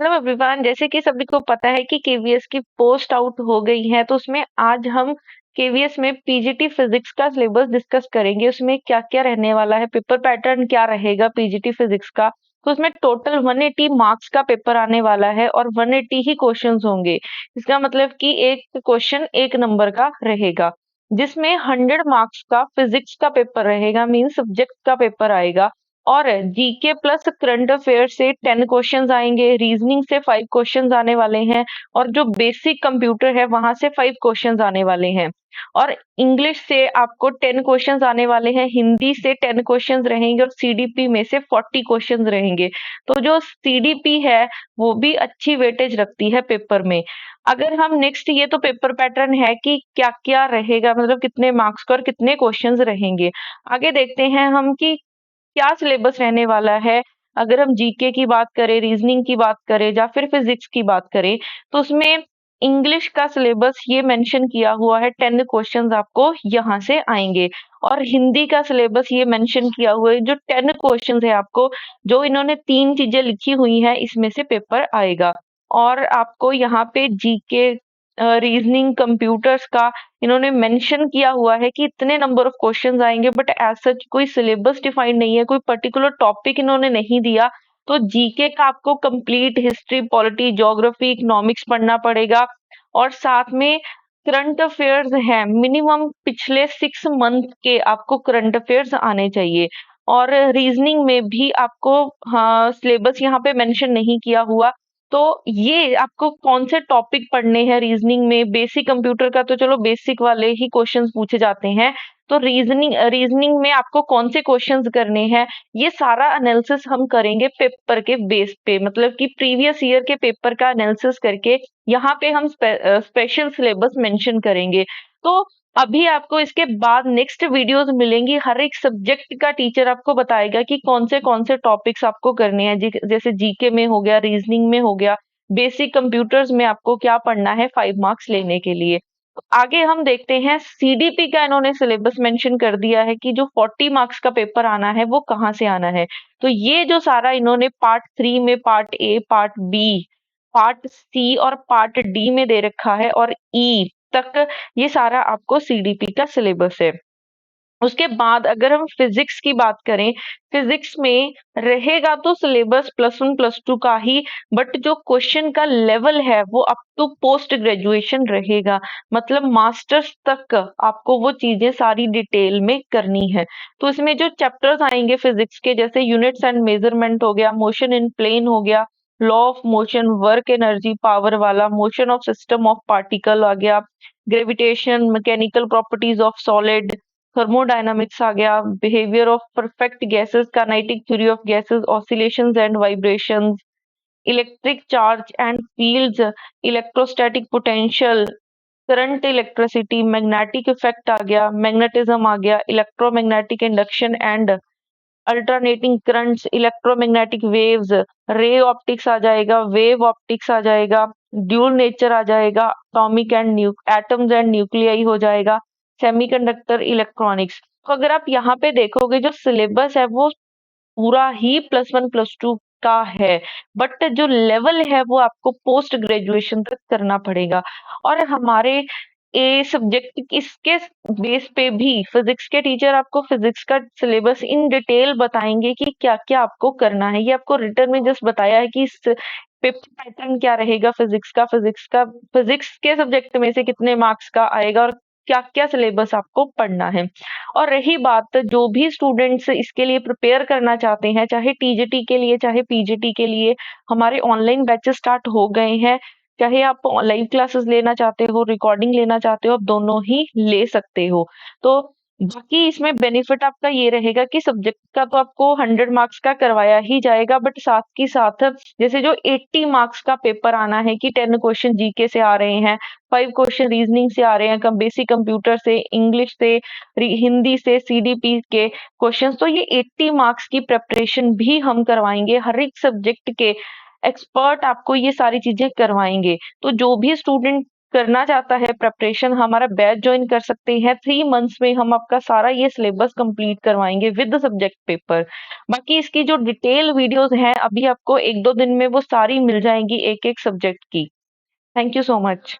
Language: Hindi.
हेलो एवरीवन, जैसे कि सभी को पता है कि केवीएस की पोस्ट आउट हो गई है, तो उसमें आज हम केवीएस में पीजीटी फिजिक्स का सिलेबस डिस्कस करेंगे। उसमें क्या क्या रहने वाला है, पेपर पैटर्न क्या रहेगा पीजीटी फिजिक्स का। तो उसमें टोटल 180 मार्क्स का पेपर आने वाला है और 180 ही क्वेश्चंस होंगे। इसका मतलब कि एक क्वेश्चन एक नंबर का रहेगा, जिसमें 100 मार्क्स का फिजिक्स का पेपर रहेगा, मीन सब्जेक्ट का पेपर आएगा। और जीके प्लस करंट अफेयर से 10 क्वेश्चंस आएंगे, रीजनिंग से 5 क्वेश्चंस आने वाले हैं, और जो बेसिक कंप्यूटर है वहां से 5 क्वेश्चंस आने वाले हैं। और इंग्लिश से आपको 10 क्वेश्चंस आने वाले हैं, हिंदी से 10 क्वेश्चंस रहेंगे, और सीडीपी में से 40 क्वेश्चंस रहेंगे। तो जो सीडीपी है वो भी अच्छी वेटेज रखती है पेपर में। अगर हम नेक्स्ट, ये तो पेपर पैटर्न है कि क्या क्या रहेगा, मतलब कितने मार्क्स का और कितने क्वेश्चंस रहेंगे। आगे देखते हैं हम कि क्या सिलेबस रहने वाला है। अगर हम जीके की बात करें, रीजनिंग की बात करें या फिर फिजिक्स की बात करें, तो उसमें इंग्लिश का सिलेबस ये मेंशन किया हुआ है, 10 क्वेश्चंस आपको यहाँ से आएंगे। और हिंदी का सिलेबस ये मेंशन किया हुआ है, जो 10 क्वेश्चंस है आपको, जो इन्होंने 3 चीजें लिखी हुई हैं इसमें से पेपर आएगा। और आपको यहाँ पे जीके, रीजनिंग, कंप्यूटर्स का इन्होंने मेंशन किया हुआ है कि इतने नंबर ऑफ क्वेश्चंस आएंगे, बट एज सच कोई सिलेबस डिफाइंड नहीं है, कोई पर्टिकुलर टॉपिक इन्होंने नहीं दिया। तो जीके का आपको complete history, polity, geography, economics पढ़ना पड़ेगा। और साथ में करंट अफेयर्स है, मिनिमम पिछले 6 मंथ के आपको करंट अफेयर्स आने चाहिए। और रीजनिंग में भी आपको, हाँ, सिलेबस यहाँ पे मेंशन नहीं किया हुआ। तो ये आपको कौन से टॉपिक पढ़ने हैं रीजनिंग में। बेसिक कंप्यूटर का तो चलो बेसिक वाले ही क्वेश्चंस पूछे जाते हैं। तो रीजनिंग में आपको कौन से क्वेश्चंस करने हैं, ये सारा एनालिसिस हम करेंगे पेपर के बेस पे, मतलब कि प्रीवियस ईयर के पेपर का एनालिसिस करके यहाँ पे हम स्पेशल सिलेबस मेंशन करेंगे। तो अभी आपको इसके बाद नेक्स्ट वीडियोस मिलेंगी, हर एक सब्जेक्ट का टीचर आपको बताएगा कि कौन से टॉपिक्स आपको करने हैं। जैसे जीके में हो गया, रीजनिंग में हो गया, बेसिक कंप्यूटर्स में आपको क्या पढ़ना है 5 मार्क्स लेने के लिए। तो आगे हम देखते हैं, सीडीपी का इन्होंने सिलेबस मेंशन कर दिया है कि जो 40 मार्क्स का पेपर आना है वो कहाँ से आना है। तो ये जो सारा इन्होंने पार्ट 3 में, part A, part B, part C और पार्ट डी में दे रखा है, और ई तक ये सारा आपको सीडीपी का सिलेबस है। उसके बाद अगर हम फिजिक्स की बात करें, फिजिक्स में रहेगा तो सिलेबस +1 +2 का ही, बट जो क्वेश्चन का लेवल है वो अप टू पोस्ट ग्रेजुएशन रहेगा, मतलब मास्टर्स तक आपको वो चीजें सारी डिटेल में करनी है। तो इसमें जो चैप्टर्स आएंगे फिजिक्स के, जैसे यूनिट्स एंड मेजरमेंट हो गया, मोशन इन प्लेन हो गया, law of motion, work energy power वाला, motion of system of particle आ गया, gravitation, mechanical properties of solid, thermodynamics आ गया, behaviour of perfect gases, kinetic theory of gases, oscillations and vibrations, electric charge and fields, electrostatic potential, current, electricity, magnetic effect आ गया, मैग्नेटिज्म आ गया, electromagnetic induction and alternating currents, electromagnetic waves, ray optics आ जाएगा, वेव ऑप्टिक्स आ जाएगा, ड्यूल नेचर आ जाएगा, atomic and atoms and nuclei हो जाएगा, सेमीकंडक्टर, इलेक्ट्रॉनिक्स। तो अगर आप यहाँ पे देखोगे, जो सिलेबस है वो पूरा ही +1 +2 का है, बट जो लेवल है वो आपको पोस्ट ग्रेजुएशन तक करना पड़ेगा। और हमारे ए सब्जेक्ट इसके बेस पे भी फिजिक्स के टीचर आपको फिजिक्स का सिलेबस इन डिटेल बताएंगे कि क्या क्या आपको करना है। ये आपको रिटर्न में जस्ट बताया है कि इस पेपर पैटर्न क्या रहेगा फिजिक्स के सब्जेक्ट में से कितने मार्क्स का आएगा, और क्या क्या सिलेबस आपको पढ़ना है। और रही बात, जो भी स्टूडेंट्स इसके लिए प्रिपेयर करना चाहते हैं, चाहे टीजीटी के लिए चाहे पीजीटी के लिए, हमारे ऑनलाइन बैचेस स्टार्ट हो गए हैं। चाहे आप लाइव क्लासेस लेना चाहते हो, रिकॉर्डिंग लेना चाहते हो, आप दोनों ही ले सकते हो। तो बाकी इसमें बेनिफिट आपका ये रहेगा कि सब्जेक्ट का तो आपको 100 मार्क्स का करवाया ही जाएगा, बट साथ के साथ जैसे जो 80 मार्क्स का पेपर आना है कि 10 क्वेश्चन जीके से आ रहे हैं, 5 क्वेश्चन रीजनिंग से आ रहे हैं, कम बेसिक कंप्यूटर से, इंग्लिश से, हिंदी से, सीडीपी के क्वेश्चंस, तो ये 80 मार्क्स की प्रेपरेशन भी हम करवाएंगे। हर एक सब्जेक्ट के एक्सपर्ट आपको ये सारी चीजें करवाएंगे। तो जो भी स्टूडेंट करना चाहता है प्रिपरेशन, हमारा बैच ज्वाइन कर सकते हैं। 3 मंथ्स में हम आपका सारा ये सिलेबस कंप्लीट करवाएंगे विद सब्जेक्ट पेपर। बाकी इसकी जो डिटेल वीडियोस हैं अभी आपको 1-2 दिन में वो सारी मिल जाएंगी एक एक सब्जेक्ट की। Thank you so much.